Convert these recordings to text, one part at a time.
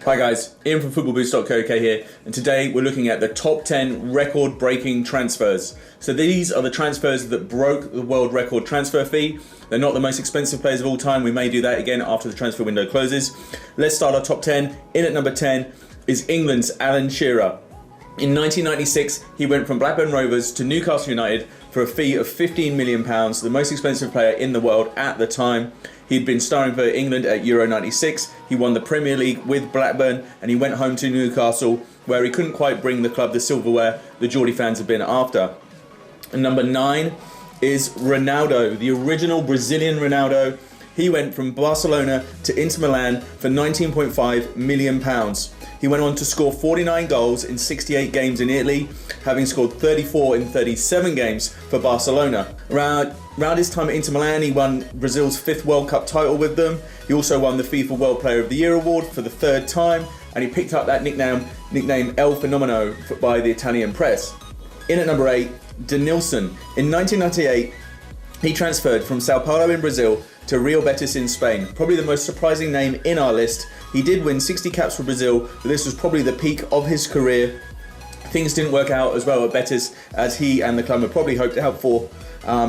Hi guys, Ian from footballboost.co.uk here, and today we're looking at the top 10 record-breaking transfers. So these are the transfers that broke the world record transfer fee. They're not the most expensive players of all time. We may do that again after the transfer window closes. Let's start our top 10. In at number 10 is England's Alan Shearer. In 1996, he went from Blackburn Rovers to Newcastle United for a fee of £15 million, the most expensive player in the world at the time. He'd been starring for England at Euro 96, he won the Premier League with Blackburn, and he went home to Newcastle, where he couldn't quite bring the club the silverware the Geordie fans had been after. And number 9 is Ronaldo, the original Brazilian Ronaldo. He went from Barcelona to Inter Milan for £19.5 million. He went on to score 49 goals in 68 games in Italy, having scored 34 in 37 games for Barcelona. Around his time at Inter Milan, he won Brazil's 5th World Cup title with them. He also won the FIFA World Player of the Year award for the 3rd time, and he picked up that nickname El Fenomeno by the Italian press. In at number 8, Denilson. In 1998, he transferred from Sao Paulo in Brazil to Real Betis in Spain. Probably the most surprising name in our list. He did win 60 caps for Brazil, but this was probably the peak of his career. Things didn't work out as well at Betis as he and the club had probably hoped to help for.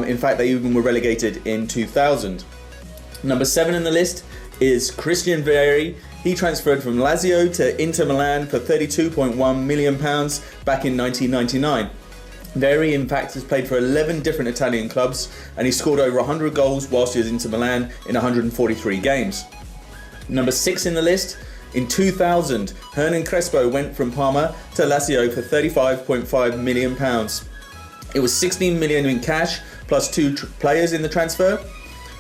In fact, they even were relegated in 2000. Number 7 in the list is Christian Vieri. He transferred from Lazio to Inter Milan for £32.1 million back in 1999. Vieri, in fact, has played for 11 different Italian clubs, and he scored over 100 goals whilst he was Inter Milan in 143 games. Number 6 in the list, in 2000, Hernan Crespo went from Parma to Lazio for £35.5 million. It was £16 million in cash, plus 2 players in the transfer.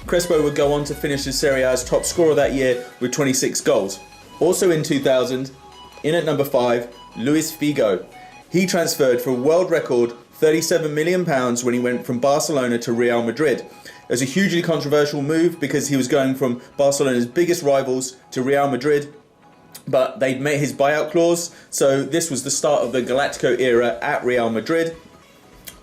Crespo would go on to finish the Serie A's top scorer that year with 26 goals. Also in 2000, in at number 5, Luis Figo. He transferred for a world record £37 million when he went from Barcelona to Real Madrid. It was a hugely controversial move because he was going from Barcelona's biggest rivals to Real Madrid, but they'd met his buyout clause, so this was the start of the Galactico era at Real Madrid.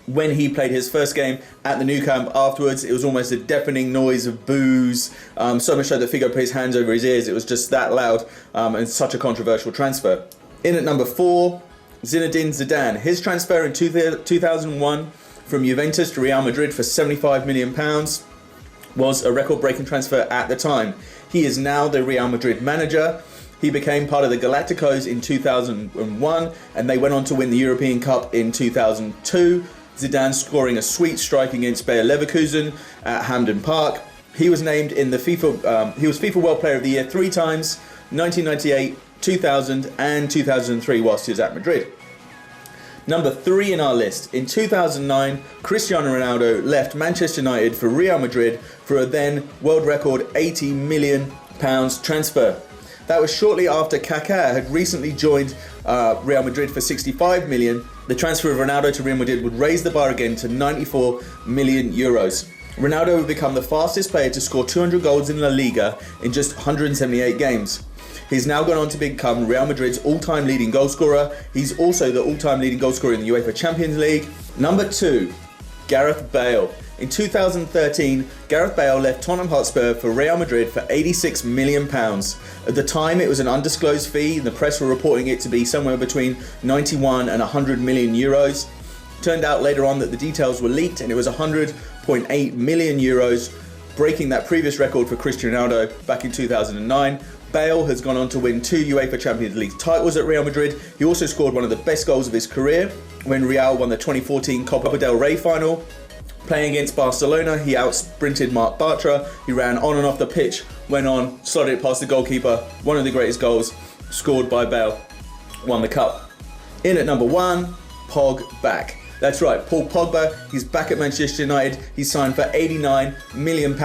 When he played his first game at the Nou Camp afterwards, it was almost a deafening noise of boos, so much so that Figo put his hands over his ears. It was just that loud, and such a controversial transfer. In at number 4, Zinedine Zidane. His transfer in 2001 from Juventus to Real Madrid for £75 million was a record-breaking transfer at the time. He is now the Real Madrid manager. He became part of the Galacticos in 2001, and they went on to win the European Cup in 2002. Zidane scoring a sweet strike against Bayer Leverkusen at Hampden Park. He was named in the FIFA World Player of the Year 3 times, 1998, 2000 and 2003 whilst he was at Madrid. Number 3 in our list. In 2009, Cristiano Ronaldo left Manchester United for Real Madrid for a then world record £80 million transfer. That was shortly after Kaká had recently joined Real Madrid for £65 million. The transfer of Ronaldo to Real Madrid would raise the bar again to €94 million. Ronaldo would become the fastest player to score 200 goals in La Liga in just 178 games. He's now gone on to become Real Madrid's all-time leading goalscorer. He's also the all-time leading goalscorer in the UEFA Champions League. Number 2, Gareth Bale. In 2013, Gareth Bale left Tottenham Hotspur for Real Madrid for £86 million. At the time, it was an undisclosed fee, and the press were reporting it to be somewhere between 91 and €100 million. Turned out later on that the details were leaked, and it was €100.8 million, breaking that previous record for Cristiano Ronaldo back in 2009. Bale has gone on to win 2 UEFA Champions League titles at Real Madrid. He also scored one of the best goals of his career when Real won the 2014 Copa del Rey final. Playing against Barcelona, he out-sprinted Marc Bartra. He ran on and off the pitch, went on, slotted it past the goalkeeper. One of the greatest goals scored by Bale. Won the cup. In at number 1, Pogba. That's right, Paul Pogba. He's back at Manchester United. He's signed for £89 million.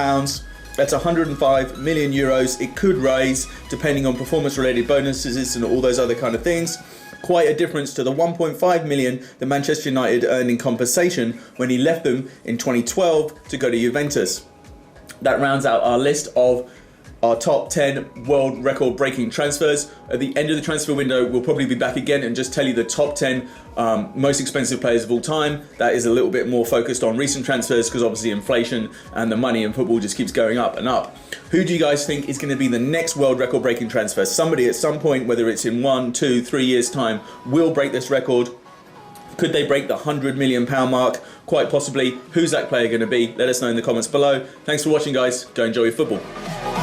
That's €105 million. It could rise depending on performance-related bonuses and all those other kind of things. Quite a difference to the £1.5 million that Manchester United earned in compensation when he left them in 2012 to go to Juventus. That rounds out our list of our top 10 world record breaking transfers. At the end of the transfer window, we'll probably be back again and just tell you the top 10 most expensive players of all time. That is a little bit more focused on recent transfers because obviously inflation and the money in football just keeps going up and up. Who do you guys think is going to be the next world record breaking transfer? Somebody at some point, whether it's in 1, 2, 3 years time, will break this record. Could they break the £100 million mark? Quite possibly. Who's that player going to be? Let us know in the comments below. Thanks for watching, guys. Go enjoy your football.